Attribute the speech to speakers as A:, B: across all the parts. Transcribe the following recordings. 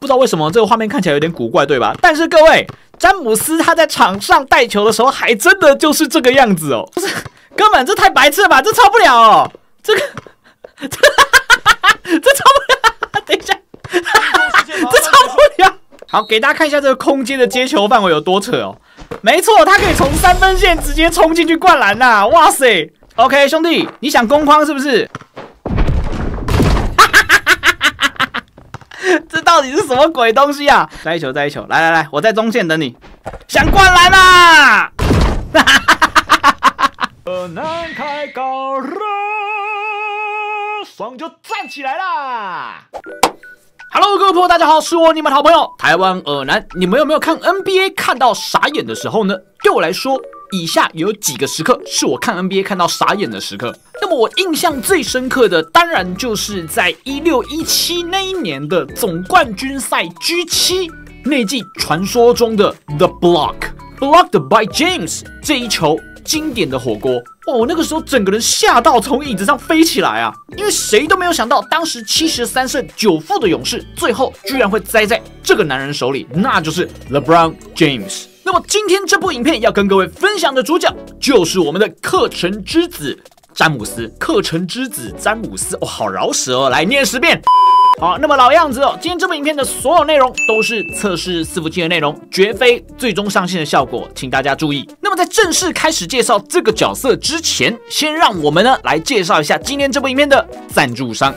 A: 不知道为什么这个画面看起来有点古怪，对吧？但是各位，詹姆斯他在场上带球的时候，还真的就是这个样子哦。不是，哥们，这太白痴了吧？这超不了哦，这个，这超不了。等一下，这超不了。好，给大家看一下这个空间的接球范围有多扯哦。没错，他可以从3分线直接冲进去灌篮呐！哇塞 ，OK， 兄弟，你想攻框是不是？这到底是什么鬼东西啊？再一球，再一球，来来来，我在中线等你。想灌篮啦！难开高了，双就站起来啦！ Hello， 各位朋友，大家好，是我你们的好朋友台湾耳男。你们有没有看 NBA 看到傻眼的时候呢？对我来说，以下有几个时刻是我看 NBA 看到傻眼的时刻。那么我印象最深刻的，当然就是在16-17那一年的总冠军赛 G7 那季传说中的 The Blocked by James 这一球经典的火锅。哇！我那个时候整个人吓到从椅子上飞起来啊！因为谁都没有想到，当时73胜9负的勇士，最后居然会栽在这个男人手里，那就是 LeBron James。那么今天这部影片要跟各位分享的主角，就是我们的课程之子詹姆斯。课程之子詹姆斯，哦，好饶舌哦！来念10遍。好，那么老样子哦，今天这部影片的所有内容都是测试伺服器的内容，绝非最终上线的效果，请大家注意。那么在正式开始介绍这个角色之前，先让我们呢来介绍一下今天这部影片的赞助商。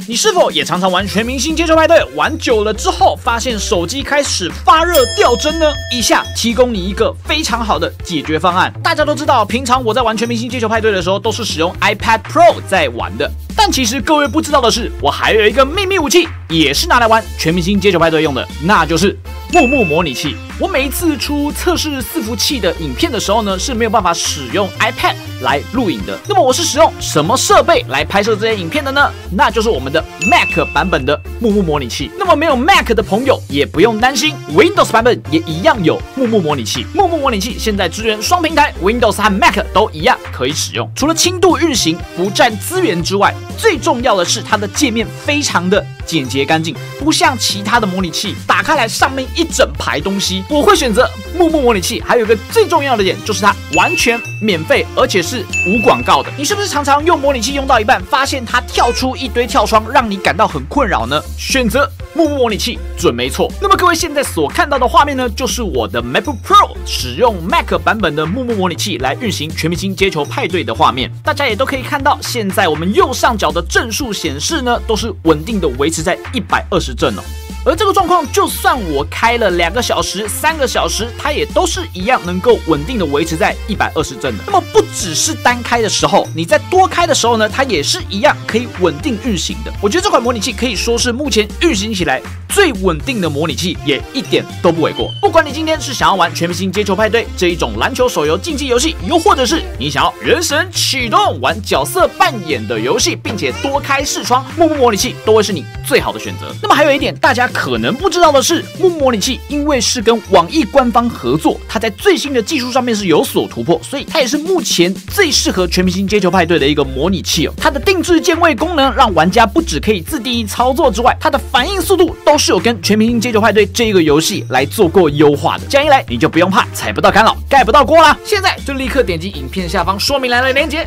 A: 你是否也常常玩全明星接球派对？玩久了之后，发现手机开始发热掉帧呢？以下提供你一个非常好的解决方案。大家都知道，平常我在玩全明星接球派对的时候，都是使用 iPad Pro 在玩的，但其实各位不知道的是，我还有一个秘密武器，也是拿来玩全明星接球派对用的，那就是木木模拟器。我每一次出测试伺服器的影片的时候呢，是没有办法使用 iPad 来录影的。那么我是使用什么设备来拍摄这些影片的呢？那就是我们的 Mac 版本的木木模拟器。那么没有 Mac 的朋友也不用担心 ，Windows 版本也一样有木木模拟器。木木模拟器现在支援双平台 ，Windows 和 Mac 都一样可以使用。除了轻度运行、不占资源之外，最重要的是它的界面非常的简洁干净，不像其他的模拟器打开来上面一整排东西。我会选择木木模拟器，还有一个最重要的点就是它完全免费，而且是无广告的。你是不是常常用模拟器用到一半，发现它跳出一堆跳窗，让你感到很困扰呢？选择木木模拟器准没错。那么各位现在所看到的画面呢，就是我的 MacBook Pro 使用 Mac 版本的木木模拟器来运行全明星接球派对的画面。大家也都可以看到，现在我们右上角的帧数显示呢，都是稳定的维持在120帧哦。而这个状况，就算我开了2个小时、3个小时，它也都是一样能够稳定的维持在120帧的。那么不只是单开的时候，你在多开的时候呢，它也是一样可以稳定运行的。我觉得这款模拟器可以说是目前运行起来最稳定的模拟器，也一点都不为过。不管你今天是想要玩全明星接球派对这一种篮球手游竞技游戏，又或者是你想要原神启动玩角色扮演的游戏，并且多开视窗，木木模拟器都会是你最好的选择。那么还有一点，大家可能不知道的是，木木模拟器因为是跟网易官方合作，它在最新的技术上面是有所突破，所以它也是目前最适合全明星接球派对的一个模拟器哦。它的定制键位功能让玩家不只可以自定义操作之外，它的反应速度都是有跟全明星接球派对这一个游戏来做过优化的。这样一来，你就不用怕踩不到干扰、盖不到锅啦。现在就立刻点击影片下方说明栏的链接。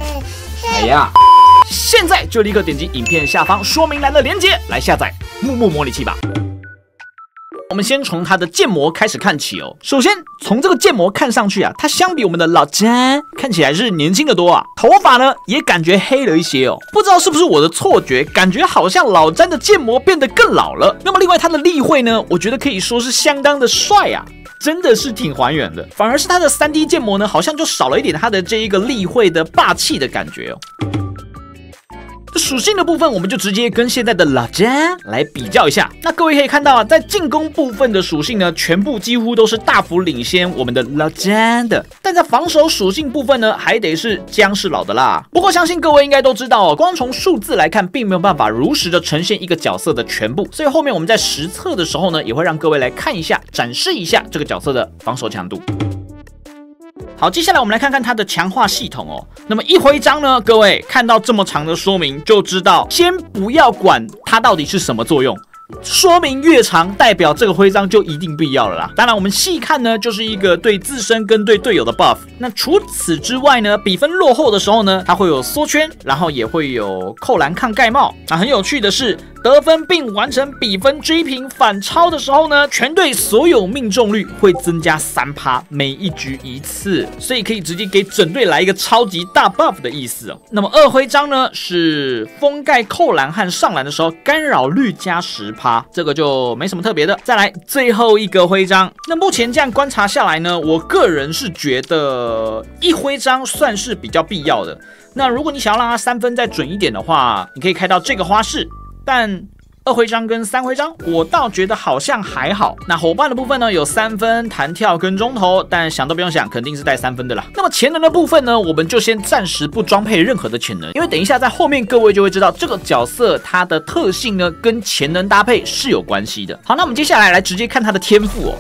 A: 哎呀！现在就立刻点击影片下方说明栏的链接来下载木木模拟器吧。我们先从它的建模开始看起哦。首先从这个建模看上去啊，它相比我们的老詹看起来是年轻的多啊，头发呢也感觉黑了一些哦。不知道是不是我的错觉，感觉好像老詹的建模变得更老了。那么另外它的立绘呢，我觉得可以说是相当的帅啊。真的是挺还原的，反而是它的3D 建模呢，好像就少了一点它的这一个立绘的霸气的感觉哦。属性的部分，我们就直接跟现在的老詹来比较一下。那各位可以看到啊，在进攻部分的属性呢，全部几乎都是大幅领先我们的老詹的。但在防守属性部分呢，还得是姜是老的啦。不过相信各位应该都知道哦，光从数字来看，并没有办法如实的呈现一个角色的全部。所以后面我们在实测的时候呢，也会让各位来看一下，展示一下这个角色的防守强度。好，接下来我们来看看它的强化系统哦。那么一徽章呢，各位看到这么长的说明就知道，先不要管它到底是什么作用。说明越长，代表这个徽章就一定必要了啦。当然，我们细看呢，就是一个对自身跟对队友的 buff。那除此之外呢，比分落后的时候呢，它会有缩圈，然后也会有扣篮抗盖帽。那很有趣的是，得分并完成比分追平反超的时候呢，全队所有命中率会增加3%，每一局一次，所以可以直接给整队来一个超级大 buff 的意思哦。那么二徽章呢，是封盖扣篮和上篮的时候干扰率加10%。这个就没什么特别的。再来最后一个徽章，那目前这样观察下来呢，我个人是觉得一徽章算是比较必要的。那如果你想要让它3分再准一点的话，你可以开到这个花式，但2徽章跟3徽章，我倒觉得好像还好。那伙伴的部分呢，有3分、弹跳跟中投，但想都不用想，肯定是带3分的啦。那么潜能的部分呢，我们就先暂时不装配任何的潜能，因为等一下在后面各位就会知道这个角色它的特性呢跟潜能搭配是有关系的。好，那我们接下来直接看它的天赋哦。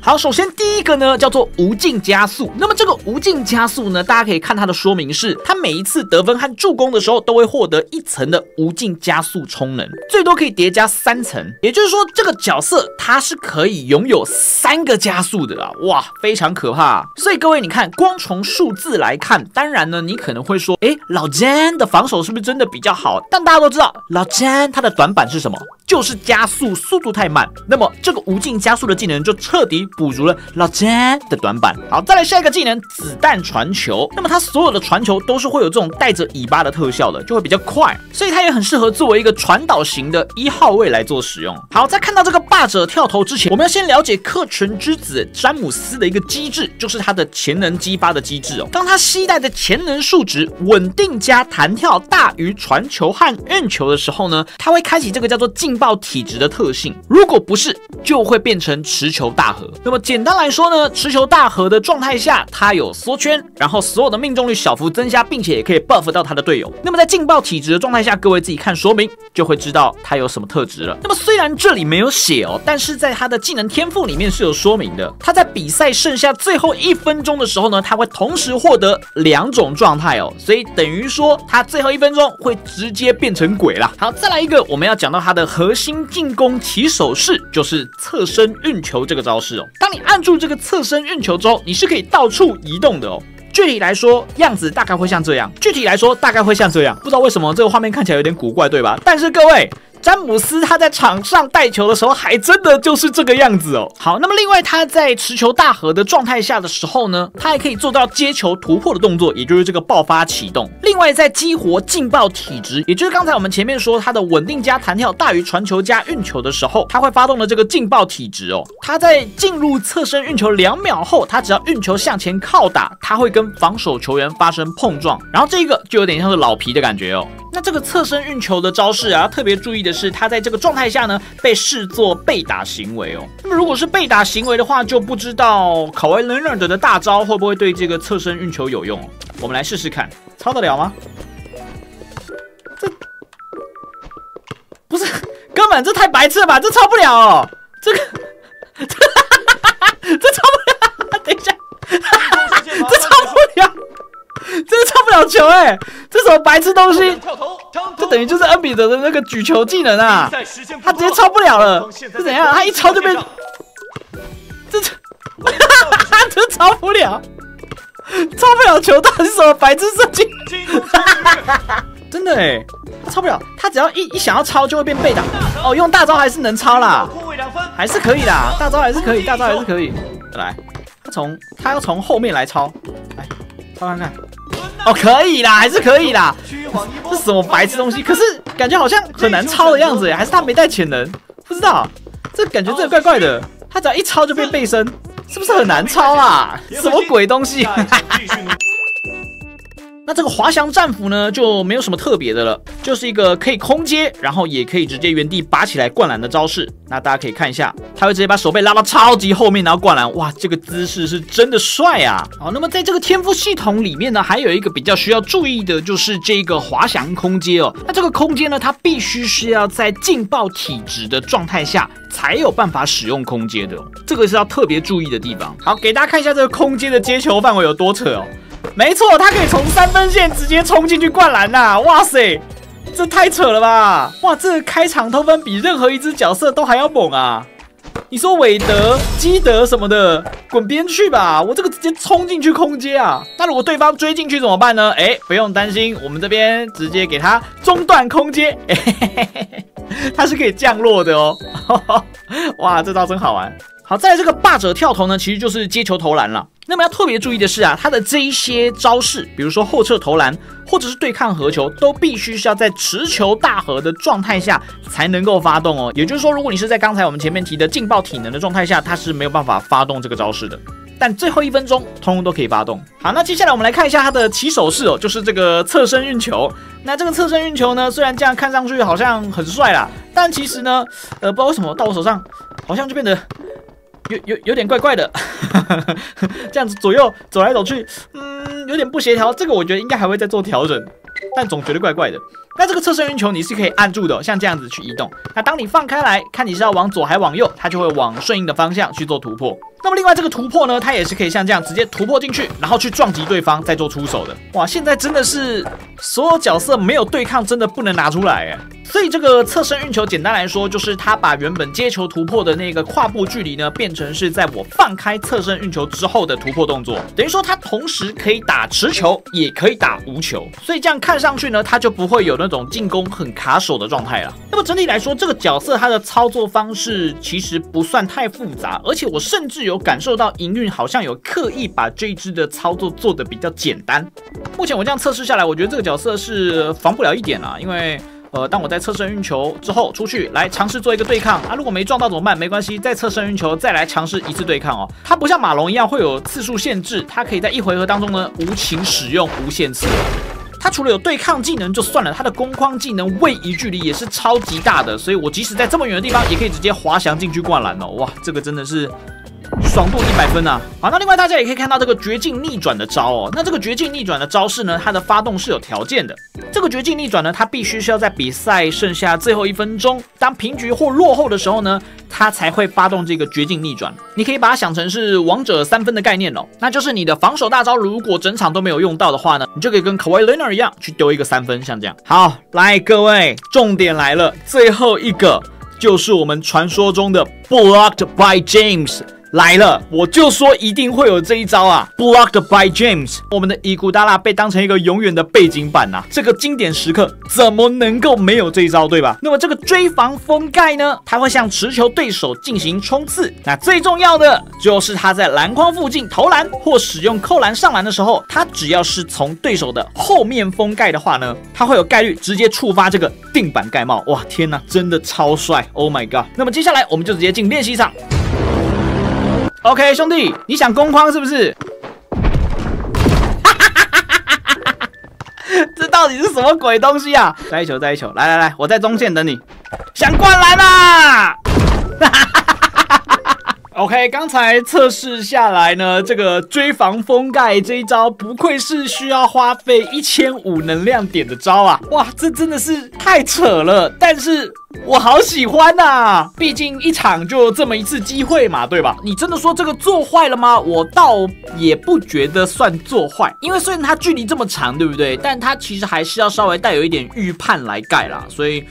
A: 好，首先第一个呢叫做无尽加速。那么这个无尽加速呢，大家可以看它的说明是，它每一次得分和助攻的时候都会获得1层的无尽加速充能，最多可以叠加3层。也就是说，这个角色它是可以拥有3个加速的啦，哇，非常可怕啊。所以各位，你看，光从数字来看，当然呢，你可能会说，老詹的防守是不是真的比较好？但大家都知道，老詹他的短板是什么？就是加速速度太慢。那么这个无尽加速的技能就彻底补足了老詹的短板。好，再来下一个技能子弹传球。那么它所有的传球都是会有这种带着尾巴的特效的，就会比较快，所以它也很适合作为一个传导型的1号位来做使用。好，在看到这个霸者跳投之前，我们要先了解克群之子詹姆斯的一个机制，就是它的潜能激发的机制哦。当它携带的潜能数值稳定加弹跳大于传球和运球的时候呢，它会开启这个叫做劲爆体质的特性。如果不是，就会变成持球大河。那么简单来说呢，持球大河的状态下，它有缩圈，然后所有的命中率小幅增加，并且也可以 buff 到他的队友。那么在劲爆体质的状态下，各位自己看说明就会知道它有什么特质了。那么虽然这里没有写哦，但是在它的技能天赋里面是有说明的。它在比赛剩下最后1分钟的时候呢，它会同时获得2种状态哦，所以等于说它最后1分钟会直接变成鬼啦。好，再来一个，我们要讲到它的核心进攻起手式，就是侧身运球这个招式哦。当你按住这个侧身运球之后，你是可以到处移动的哦。具体来说，样子大概会像这样。不知道为什么这个画面看起来有点古怪，对吧？但是各位，詹姆斯他在场上带球的时候，还真的就是这个样子哦。好，那么另外他在持球大河的状态下的时候呢，他还可以做到接球突破的动作，也就是这个爆发启动。另外在激活劲爆体质，也就是刚才我们前面说他的稳定加弹跳大于传球加运球的时候，他会发动的这个劲爆体质哦。他在进入侧身运球2秒后，他只要运球向前靠打，他会跟防守球员发生碰撞，然后这个就有点像是老皮的感觉哦。那这个侧身运球的招式啊，要特别注意的是，他在这个状态下呢，被视作被打行为哦。那么如果是被打行为的话，就不知道卡哇伊·莱纳尔的大招会不会对这个侧身运球有用哦。我们来试试看，抄得了吗？这不是，根本这太白痴了吧？这抄不了哦，这个这抄不了，等一下，这抄不了。这个抄不了球这什么白痴东西？这等于就是恩比德的那个举球技能啊，他直接抄不了了。是怎样？他一抄就被这抄不了，抄不了球，到底是什么白痴设计？真的他抄不了，他只要一想要抄就会变被打。哦，用大招还是能抄啦，还是可以啦，大招还是可以，来，他要从后面来抄，来抄看看。哦，可以啦，还是可以啦。这什么白痴东西？可是感觉好像很难抄的样子还是他没带潜能？不知道，这感觉真的怪怪的。他只要一抄就变背身，是不是很难抄啊？什么鬼东西？那这个滑翔战斧呢，就没有什么特别的了，就是一个可以空接，然后也可以直接原地拔起来灌篮的招式。那大家可以看一下，他会直接把手背拉到超级后面，然后灌篮。哇，这个姿势是真的帅啊！好，那么在这个天赋系统里面呢，还有一个比较需要注意的，就是这个滑翔空接哦。那这个空接呢，它必须是要在劲爆体质的状态下才有办法使用空接的哦，这个是要特别注意的地方。好，给大家看一下这个空接的接球范围有多扯哦。没错，他可以从3分线直接冲进去灌篮呐！哇塞，这太扯了吧！哇，这个开场投分比任何一支角色都还要猛啊！你说韦德、基德什么的，滚边去吧！我这个直接冲进去空接啊！那如果对方追进去怎么办呢？不用担心，我们这边直接给他中断空接，它是可以降落的哦。哇，这招真好玩！好，再来这个霸者跳投呢，其实就是接球投篮了。那么要特别注意的是啊，它的这一些招式，比如说后撤投篮，或者是对抗合球，都必须是要在持球大合的状态下才能够发动哦。也就是说，如果你是在刚才我们前面提的劲爆体能的状态下，它是没有办法发动这个招式的。但最后1分钟，通通都可以发动。好，那接下来我们来看一下它的起手式哦，就是这个侧身运球。那这个侧身运球呢，虽然这样看上去好像很帅啦，但其实呢，不知道为什么到我手上好像就变得有点怪怪的，这样子左右走来走去，有点不协调。这个我觉得应该还会再做调整，但总觉得怪怪的。那这个侧身运球你是可以按住的，像这样子去移动。那当你放开来看你是要往左还往右，它就会往顺应的方向去做突破。那么另外这个突破呢，它也是可以像这样直接突破进去，然后去撞击对方，再做出手的。哇，现在真的是所有角色没有对抗真的不能拿出来耶。所以这个侧身运球简单来说，就是它把原本接球突破的那个跨步距离呢，变成是在我放开侧身运球之后的突破动作。等于说它同时可以打持球，也可以打无球。所以这样看上去呢，它就不会有那种进攻很卡手的状态了。那么整体来说，这个角色它的操作方式其实不算太复杂，而且我甚至有感受到营运好像有刻意把这一支的操作做得比较简单。目前我这样测试下来，我觉得这个角色是防不了一点啦，因为当我在侧身运球之后出去来尝试做一个对抗啊，如果没撞到怎么办？没关系，再侧身运球再来尝试一次对抗哦。它不像马龙一样会有次数限制，它可以在1回合当中呢无情使用无限次。它除了有对抗技能就算了，它的攻框技能位移距离也是超级大的，所以我即使在这么远的地方也可以直接滑翔进去灌篮哦。哇，这个真的是爽度100分啊！好，那另外大家也可以看到这个绝境逆转的招哦。那这个绝境逆转的招式呢，它的发动是有条件的。这个绝境逆转呢，它必须是要在比赛剩下最后1分钟，当平局或落后的时候呢，它才会发动这个绝境逆转。你可以把它想成是王者3分的概念哦，那就是你的防守大招如果整场都没有用到的话呢，你就可以跟 Kawhi Leonard 一样去丢一个3分，像这样。好，来各位，重点来了，最后一个就是我们传说中的 Blocked by James。来了，我就说一定会有这一招啊 ！Blocked by James， 我们的伊古达拉被当成一个永远的背景板啊，这个经典时刻怎么能够没有这一招，对吧？那么这个追防封盖呢，它会向持球对手进行冲刺。那最重要的就是他在篮筐附近投篮或使用扣篮上篮的时候，他只要是从对手的后面封盖的话呢，他会有概率直接触发这个定板盖帽。哇，天哪，真的超帅 ！Oh my god！ 那么接下来我们就直接进练习场。OK， 兄弟，你想攻框是不是？这到底是什么鬼东西啊？再一球，再一球，来来来，我在中线等你。想灌篮啊！OK， 刚才测试下来呢，这个追防封盖这一招，不愧是需要花费1500能量点的招啊！哇，这真的是太扯了，但是我好喜欢呐！毕竟一场就这么一次机会嘛，对吧？你真的说这个做坏了吗？我倒也不觉得算做坏，因为虽然它距离这么长，对不对？但它其实还是要稍微带有一点预判来盖啦，所以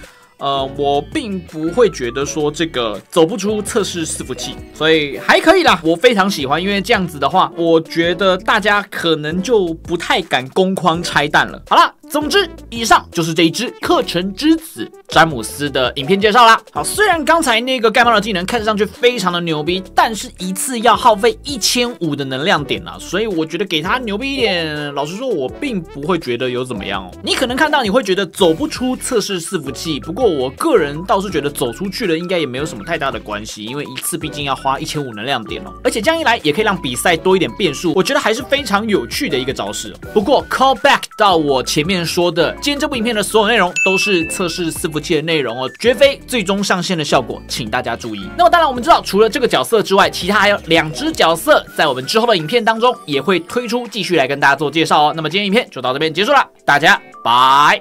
A: 我并不会觉得说这个走不出测试伺服器，所以还可以啦，我非常喜欢，因为这样子的话，我觉得大家可能就不太敢攻框拆弹了。好啦，总之，以上就是这一只课程之子詹姆斯的影片介绍啦。好，虽然刚才那个盖帽的技能看上去非常的牛逼，但是一次要耗费1500的能量点啊，所以我觉得给他牛逼一点，老实说，我并不会觉得有怎么样哦。你可能看到你会觉得走不出测试伺服器，不过我个人倒是觉得走出去了应该也没有什么太大的关系，因为一次毕竟要花1500能量点哦，而且这样一来也可以让比赛多一点变数，我觉得还是非常有趣的一个招式。不过 call back 到我前面说的，今天这部影片的所有内容都是测试伺服器的内容哦，绝非最终上线的效果，请大家注意。那么当然我们知道，除了这个角色之外，其他还有2只角色，在我们之后的影片当中也会推出，继续来跟大家做介绍哦。那么今天影片就到这边结束了，大家拜。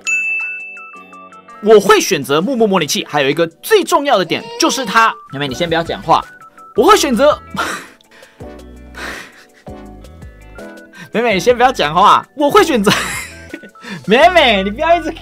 A: 我会选择木木模拟器，还有一个最重要的点就是它，妹妹你先不要讲话，我会选择。妹妹你先不要讲话，我会选择。妹妹你不要一直。